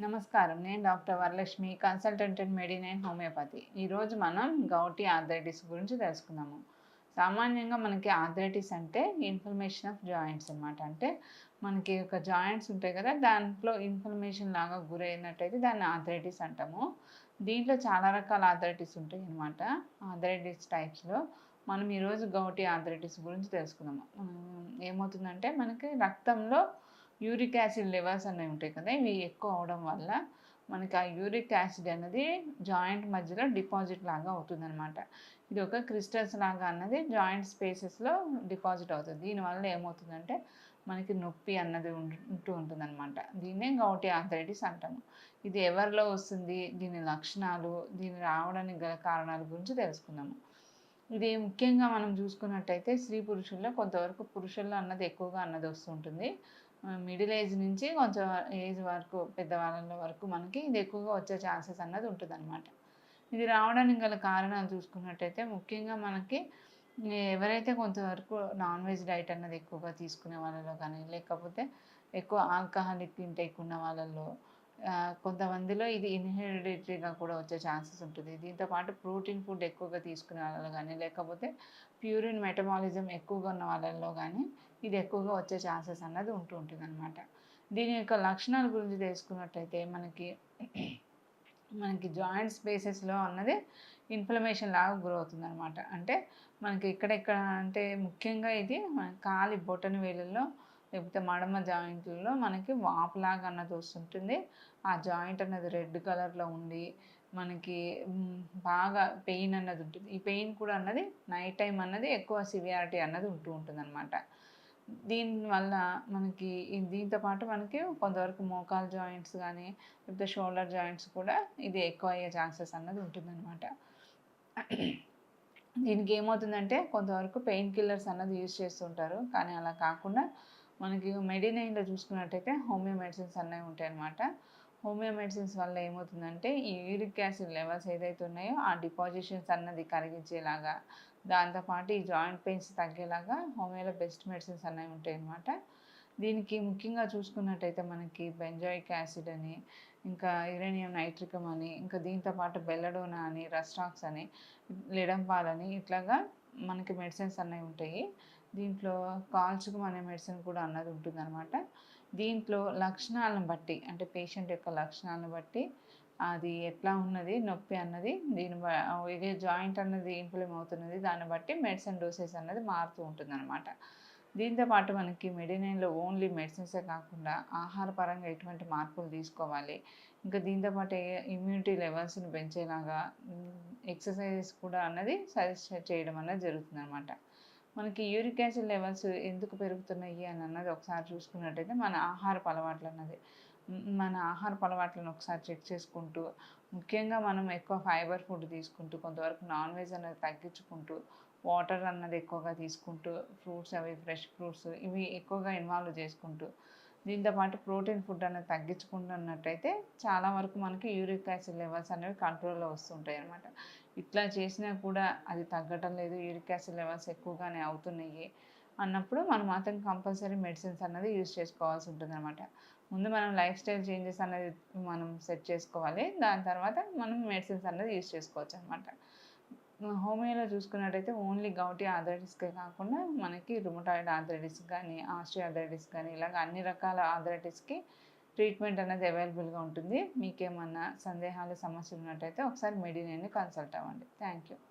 నమస్కారం. నేను doctor Varalakshmi, consultant in Medinine homeopathy. ఈరోజు మనం గౌటీ ఆర్థరైటిస్ గురించి తెలుసుకుందాము. సామాన్యంగా మనకి ఆర్థరైటిస్ అంటే ఇన్ఫ్లమేషన్ ఆఫ్ జాయింట్స్ అనమాట. అంటే మనకి ఒక జాయింట్స్ ఉంటాయి కదా, దాంట్లో ఇన్ఫ్లమేషన్ లాగా గురైనట్టయితే దాన్ని ఆర్థరైటిస్ అంటాము. దీంట్లో చాలా రకాల ఆర్థరైటిస్ ఉంటాయి అనమాట. ఆర్థరైటిస్ టైప్స్లో మనం ఈరోజు గౌటీ ఆర్థరైటిస్ గురించి తెలుసుకుందాము. ఏమవుతుందంటే మనకి రక్తంలో యూరిక్ యాసిడ్ లెవెల్స్ అనేవి ఉంటాయి కదా, ఇవి ఎక్కువ అవడం వల్ల మనకి ఆ యూరిక్ యాసిడ్ అనేది జాయింట్ మధ్యలో డిపాజిట్ లాగా అవుతుందన్నమాట. ఇది ఒక క్రిస్టల్స్ లాగా అన్నది జాయింట్ స్పేసెస్లో డిపాజిట్ అవుతుంది. దీనివల్ల ఏమవుతుందంటే మనకి నొప్పి అన్నది ఉంటూ ఉంటుందన్నమాట. దీన్నే గౌటీ ఆర్థరైటిస్ అంటాము. ఇది ఎవరిలో వస్తుంది, దీని లక్షణాలు, దీని రావడానికి గల కారణాల గురించి తెలుసుకుందాము. ఇది ముఖ్యంగా మనం చూసుకున్నట్టయితే స్త్రీ పురుషుల్లో కొంతవరకు పురుషుల్లో అన్నది ఎక్కువగా అన్నది వస్తుంటుంది. మిడిల్ ఏజ్ నుంచి కొంచెం ఏజ్ వరకు పెద్దవాళ్ళ వరకు మనకి ఇది ఎక్కువగా వచ్చే ఛాన్సెస్ అన్నది ఉంటుందన్నమాట. ఇది రావడానికి గల కారణాలు చూసుకున్నట్టయితే ముఖ్యంగా మనకి ఎవరైతే కొంతవరకు నాన్ వెజ్ డైట్ అన్నది ఎక్కువగా తీసుకునే వాళ్ళలో కానీ, లేకపోతే ఎక్కువ ఆల్కహాలిక్ ఇంటేక్ ఉన్న వాళ్ళల్లో, కొంతమందిలో ఇది ఇన్హెరిడిటరీగా కూడా వచ్చే ఛాన్సెస్ ఉంటుంది. దీంతో పాటు ప్రోటీన్ ఫుడ్ ఎక్కువగా తీసుకునే వాళ్ళలో కానీ, లేకపోతే ప్యూరిన్ మెటబాలిజం ఎక్కువగా ఉన్న వాళ్ళల్లో కానీ ఇది ఎక్కువగా వచ్చే ఛాన్సెస్ అన్నది ఉంటుందన్నమాట. దీని యొక్క లక్షణాల గురించి తెలుసుకున్నట్టయితే మనకి జాయింట్ స్పేసెస్లో అన్నది ఇన్ఫ్లమేషన్ లాగా గురవుతుందన్నమాట. అంటే మనకి ఇక్కడెక్కడ అంటే ముఖ్యంగా ఇది మన కాలి బొటన వేలుల్లో, లేకపోతే మడమ జాయింట్లలో మనకి వాపులాగా అన్నది వస్తుంటుంది. ఆ జాయింట్ అన్నది రెడ్ కలర్లో ఉండి మనకి బాగా పెయిన్ అన్నది ఉంటుంది. ఈ పెయిన్ కూడా అన్నది నైట్ టైం అన్నది ఎక్కువ సివియారిటీ అన్నది ఉంటుందన్నమాట. దీనివల్ల మనకి దీంతో పాటు మనకి కొంతవరకు మోకాలు జాయింట్స్ కానీ, లేకపోతే షోల్డర్ జాయింట్స్ కూడా ఇది ఎక్కువ అయ్యే ఛాన్సెస్ అన్నది ఉంటుందన్నమాట. దీనికి ఏమవుతుందంటే కొంతవరకు పెయిన్ కిల్లర్స్ అన్నది యూజ్ చేస్తుంటారు. కానీ అలా కాకుండా మనకి మెడినైన్లో చూసుకున్నట్టయితే హోమియో మెడిసిన్స్ అన్నవి ఉంటాయన్నమాట. హోమియో మెడిసిన్స్ వల్ల ఏమవుతుందంటే ఈ యూరిక్ యాసిడ్ లెవెల్స్ ఏదైతే ఉన్నాయో ఆ డిపాజిషన్స్ అన్నది కరిగించేలాగా, దాంతోపాటు ఈ జాయింట్ పెయిన్స్ తగ్గేలాగా హోమియోలో బెస్ట్ మెడిసిన్స్ అనేవి ఉంటాయన్నమాట. దీనికి ముఖ్యంగా చూసుకున్నట్టయితే మనకి బెంజాయిక్ యాసిడ్ అని, ఇంకా యురేనియం నైట్రికమ్ అని, ఇంకా దీంతోపాటు బెల్లడోనా అని, రస్టాక్స్ అని, లెడంపాల్ అని, ఇట్లాగా మనకి మెడిసిన్స్ అనేవి ఉంటాయి. దీంట్లో కాల్చుకం అనే మెడిసిన్ కూడా అన్నది ఉంటుందన్నమాట. దీంట్లో లక్షణాలను బట్టి, అంటే పేషెంట్ యొక్క లక్షణాలను బట్టి అది ఎట్లా ఉన్నది నొప్పి అన్నది, ఇదే జాయింట్ అన్నది ఇన్ఫ్లేమ్ అవుతున్నది, దాన్ని బట్టి మెడిసిన్ డోసెస్ అన్నది మారుతూ ఉంటుందన్నమాట. దీంతోపాటు మనకి మెడినైన్లో ఓన్లీ మెడిసిన్సే కాకుండా ఆహారపరంగా ఎటువంటి మార్పులు తీసుకోవాలి, ఇంకా దీంతోపాటు ఇమ్యూనిటీ లెవెల్స్ని పెంచేలాగా ఎక్సర్సైజెస్ కూడా అన్నది సజెస్ట్ చేయడం అన్నది జరుగుతుందన్నమాట. మనకి యూరిక్ యాసిడ్ లెవెల్స్ ఎందుకు పెరుగుతున్నాయి అని అన్నది ఒకసారి చూసుకున్నట్టయితే మన ఆహారపు అలవాట్లను ఒకసారి చెక్ చేసుకుంటూ, ముఖ్యంగా మనం ఎక్కువ ఫైబర్ ఫుడ్ తీసుకుంటూ, కొంతవరకు నాన్ వెజ్ అనేది తగ్గించుకుంటూ, వాటర్ అన్నది ఎక్కువగా తీసుకుంటూ, ఫ్రూట్స్ అవి ఫ్రెష్ ఫ్రూట్స్ ఇవి ఎక్కువగా ఇన్వాల్వ్ చేసుకుంటూ, దీంతోపాటు ప్రోటీన్ ఫుడ్ అనేది తగ్గించుకుంటున్నట్టయితే చాలా వరకు మనకి యూరిక్ యాసిడ్ లెవెల్స్ అనేవి కంట్రోల్లో వస్తుంటాయి అన్నమాట. ఇట్లా చేసినా కూడా అది తగ్గటం లేదు, యూరిక్ యాసిడ్ లెవెల్స్ ఎక్కువగానే అవుతున్నాయి అన్నప్పుడు మనం మాత్రం కంపల్సరీ మెడిసిన్స్ అన్నది యూజ్ చేసుకోవాల్సి ఉంటుందన్నమాట. ముందు మనం లైఫ్ స్టైల్ చేంజెస్ అనేది మనం సెట్ చేసుకోవాలి, దాని తర్వాత మనం మెడిసిన్స్ అన్నది యూజ్ చేసుకోవచ్చు అనమాట. హోమియోలో చూసుకున్నట్టయితే ఓన్లీ గౌటీ ఆర్థరైటిస్కే కాకుండా మనకి రుమటాయిడ్ ఆర్థరైటిస్ కానీ, ఆస్టియోఆర్థరైటిస్ కానీ, ఇలాగ అన్ని రకాల ఆర్థరైటిస్కి ట్రీట్మెంట్ అనేది అవైలబుల్గా ఉంటుంది. మీకేమన్నా సందేహాలు, సమస్యలు ఉన్నట్టయితే ఒకసారి మెడినైన్ని కన్సల్ట్ అవ్వండి. Thank you.